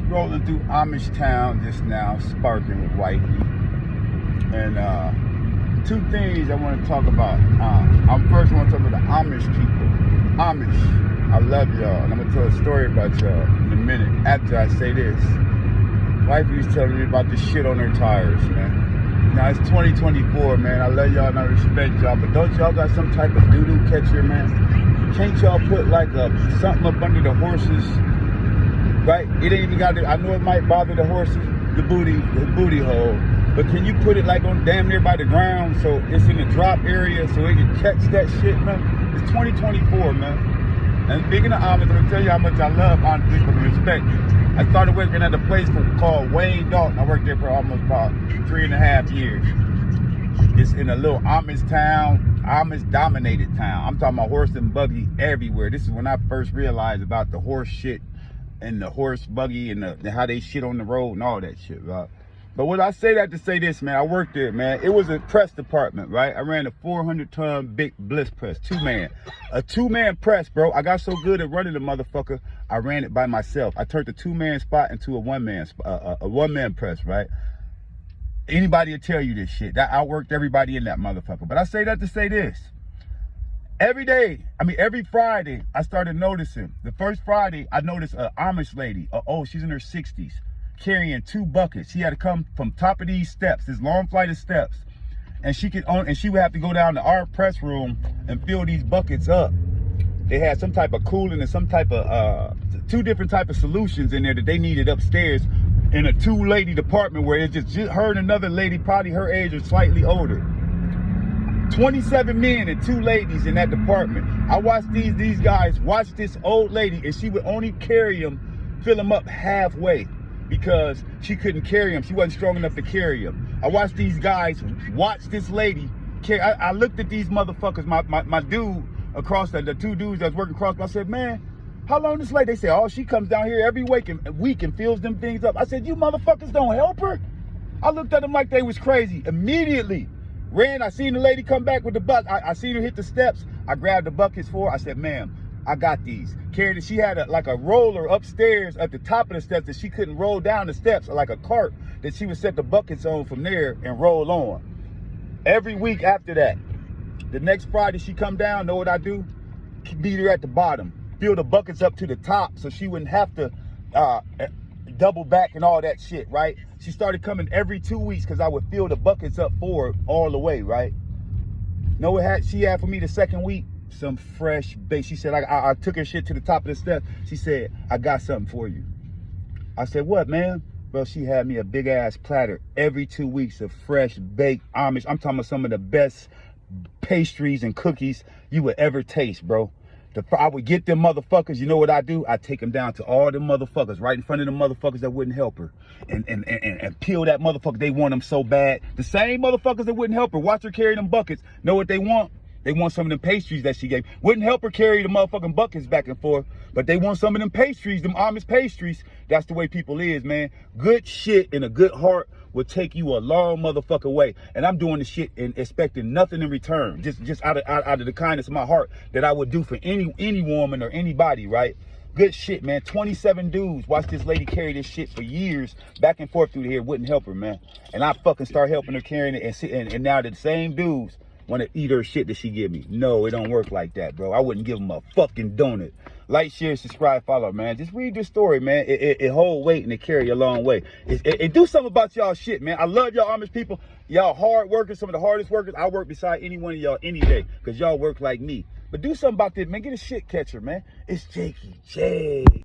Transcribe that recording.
rolling through Amish town just now, sparking with wifey. And two things I want to talk about. I first want to talk about the Amish people. Amish, I love y'all, and I'm gonna tell a story about y'all in a minute after I say this. Wifey was telling me about the shit on her tires, man. Now it's 2024, man. I love y'all and I respect y'all, but don't y'all got some type of doo-doo catcher, man? Can't y'all put like something up under the horses? Right? It ain't even got to, I know it might bother the horses, the booty hole, but can you put it like on damn near by the ground so it's in the drop area so it can catch that shit, man? It's 2024, man. And speaking of Amish, I'm gonna tell you how much I love honest people and respect. I started working at a place called Wayne Dalton. I worked there for almost about 3.5 years. It's in a little Amish town, Amish dominated town. I'm talking about horse and buggy everywhere. This is when I first realized about the horse shit and the horse buggy and how they shit on the road and all that shit, right? But when I say that to say this, man, I worked there, man. It was a press department, right? I ran a 400-ton big bliss press, a two-man press, bro. I got so good at running the motherfucker, I ran it by myself. I turned the two-man spot into a one-man press, right? Anybody will tell you this shit. That I outworked everybody in that motherfucker. But I say that to say this. Every Friday, I started noticing. The first Friday, I noticed an Amish lady. She's in her 60s, carrying 2 buckets. She had to come from top of these steps, this long flight of steps, and she would have to go down to our press room and fill these buckets up. They had some type of cooling and some type of 2 different type of solutions in there that they needed upstairs in a 2-lady department where it's just her and another lady, probably her age or slightly older. 27 men and 2 ladies in that department. I watched these guys watch this old lady, and she would only fill them up halfway because she couldn't carry them. She wasn't strong enough to carry them. I watched these guys watch this lady carry. I looked at these motherfuckers, my dude across the 2 dudes that was working across. I said, man, how long this lady? They said, she comes down here every week and fills them things up. I said, you motherfuckers don't help her? I looked at them like they was crazy. Immediately ran. I seen the lady come back with the bucket. I seen her hit the steps. I grabbed the buckets for her. I said, ma'am, I got these. Carried it. She had a roller upstairs at the top of the steps that she couldn't roll down the steps, like a cart that she would set the buckets on from there and roll on. Every week after that, the next Friday she come down, know what I do? Meet her at the bottom. Fill the buckets up to the top so she wouldn't have to double back and all that shit, right? She started coming every 2 weeks because I would fill the buckets up for her all the way, right? Know what she had for me the second week? Some fresh bait. She said, I took her shit to the top of the steps. She said, I got something for you. I said, what, man? Bro, she had me a big ass platter every 2 weeks of fresh baked Amish. I'm talking about some of the best pastries and cookies you would ever taste, bro. I would get them motherfuckers, you know what I do? I take them down to all them motherfuckers, right in front of the motherfuckers that wouldn't help her. And peel that motherfucker. They want them so bad. The same motherfuckers that wouldn't help her, watch her carry them buckets. Know what they want? They want some of them pastries that she gave. Wouldn't help her carry the motherfucking buckets back and forth, but they want some of them pastries, them Amish pastries. That's the way people is, man. Good shit and a good heart will take you a long motherfucker way. And I'm doing the shit and expecting nothing in return. Just out of the kindness of my heart that I would do for any woman or anybody, right? Good shit, man. 27 dudes watched this lady carry this shit for years back and forth through here. Wouldn't help her, man. And I fucking start helping her carrying it, and now the same dudes want to eat her shit that she give me. No, it don't work like that, bro. I wouldn't give them a fucking donut. Like, share, subscribe, follow, man. Just read this story, man. It hold weight and it carry a long way. It do something about y'all shit, man. I love y'all Amish people. Y'all hard workers, some of the hardest workers. I work beside any one of y'all any day because y'all work like me. But do something about this, man. Get a shit catcher, man. It's Jakey J.